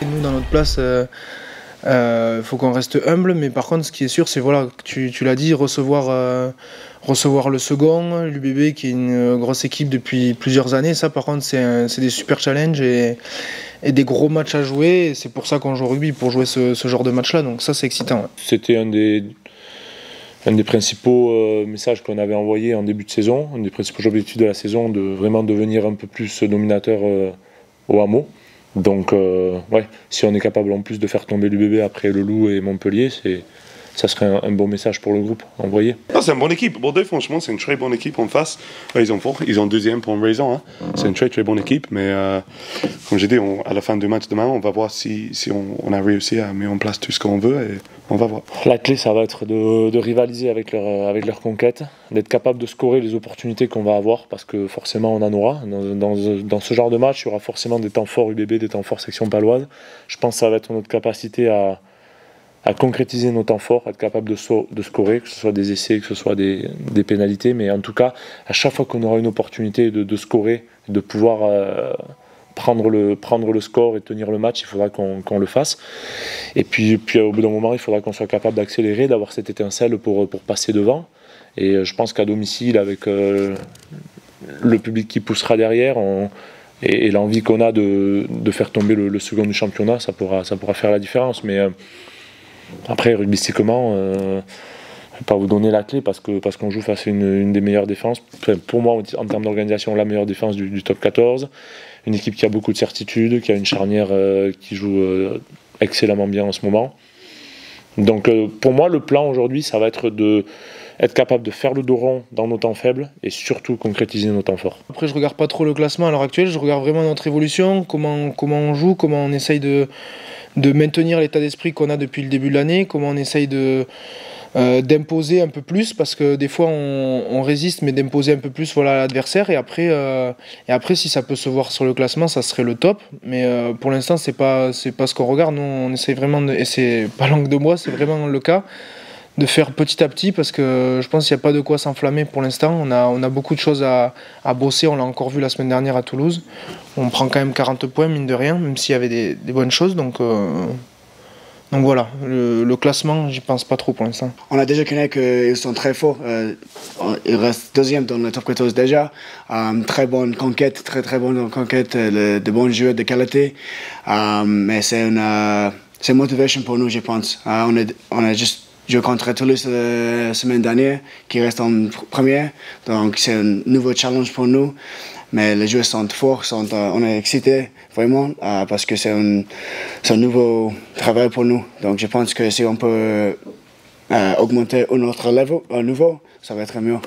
Nous, dans notre place, faut qu'on reste humble, mais par contre, ce qui est sûr, c'est voilà, tu l'as dit, recevoir le second, l'UBB qui est une grosse équipe depuis plusieurs années. Ça, par contre, c'est des super challenges et des gros matchs à jouer. Et c'est pour ça qu'on joue au rugby, pour jouer ce genre de match-là. Donc ça, c'est excitant. Ouais. C'était un des principaux messages qu'on avait envoyé en début de saison, un des principaux objectifs de la saison, de vraiment devenir un peu plus dominateur au hameau. Donc, ouais, si on est capable en plus de faire tomber l'UBB après le Loup et Montpellier, ça serait un bon message pour le groupe envoyé. Ah, c'est une bonne équipe. Bordeaux, franchement, c'est une très bonne équipe en face. Ils ont deuxième pour une raison. Hein. C'est une très très bonne équipe, mais comme j'ai dit, à la fin du match demain, on va voir si on a réussi à mettre en place tout ce qu'on veut et on va voir. La clé, ça va être de rivaliser avec leur conquête, d'être capable de scorer les opportunités qu'on va avoir, parce que forcément on en aura. Dans ce genre de match, il y aura forcément des temps forts UBB, des temps forts section paloise. Je pense que ça va être notre capacité à concrétiser nos temps forts, être capable de scorer, que ce soit des essais, que ce soit des pénalités, mais en tout cas, à chaque fois qu'on aura une opportunité de scorer, de pouvoir prendre le score et tenir le match, il faudra qu'on le fasse. Et puis au bout d'un moment, il faudra qu'on soit capable d'accélérer, d'avoir cette étincelle pour passer devant. Et je pense qu'à domicile, avec le public qui poussera derrière, et l'envie qu'on a de faire tomber le second du championnat, ça pourra faire la différence. Mais après, rugbystiquement, je ne vais pas vous donner la clé parce qu'on joue face à une des meilleures défenses. Enfin, pour moi, en termes d'organisation, la meilleure défense du top 14. Une équipe qui a beaucoup de certitudes, qui a une charnière qui joue excellemment bien en ce moment. Donc pour moi, le plan aujourd'hui, ça va être d'être capable de faire le dos rond dans nos temps faibles et surtout concrétiser nos temps forts. Après, je regarde pas trop le classement à l'heure actuelle, je regarde vraiment notre évolution, comment on joue, comment on essaye de maintenir l'état d'esprit qu'on a depuis le début de l'année, comment on essaye d'imposer un peu plus, parce que des fois on résiste, mais d'imposer un peu plus voilà, à l'adversaire, et après si ça peut se voir sur le classement, ça serait le top, mais pour l'instant c'est pas ce qu'on regarde. Nous on essaye vraiment, et c'est pas langue de bois, c'est vraiment le cas, de faire petit à petit, parce que je pense qu'il n'y a pas de quoi s'enflammer pour l'instant. On a beaucoup de choses à bosser, on l'a encore vu la semaine dernière à Toulouse. On prend quand même 40 points, mine de rien, même s'il y avait des bonnes choses. Donc voilà, le classement, j'y pense pas trop pour l'instant. On a déjà connu qu'ils sont très forts. Ils restent deuxième dans le top 14 déjà. Très bonne conquête, très bonne conquête, de bons joueurs de qualité. Mais c'est une motivation pour nous, je pense. On a juste joué contre Toulouse la semaine dernière, qui reste en première. Donc c'est un nouveau challenge pour nous. Mais les joueurs sont forts, on est excités vraiment parce que c'est un nouveau travail pour nous. Donc je pense que si on peut augmenter notre niveau, ça va être mieux.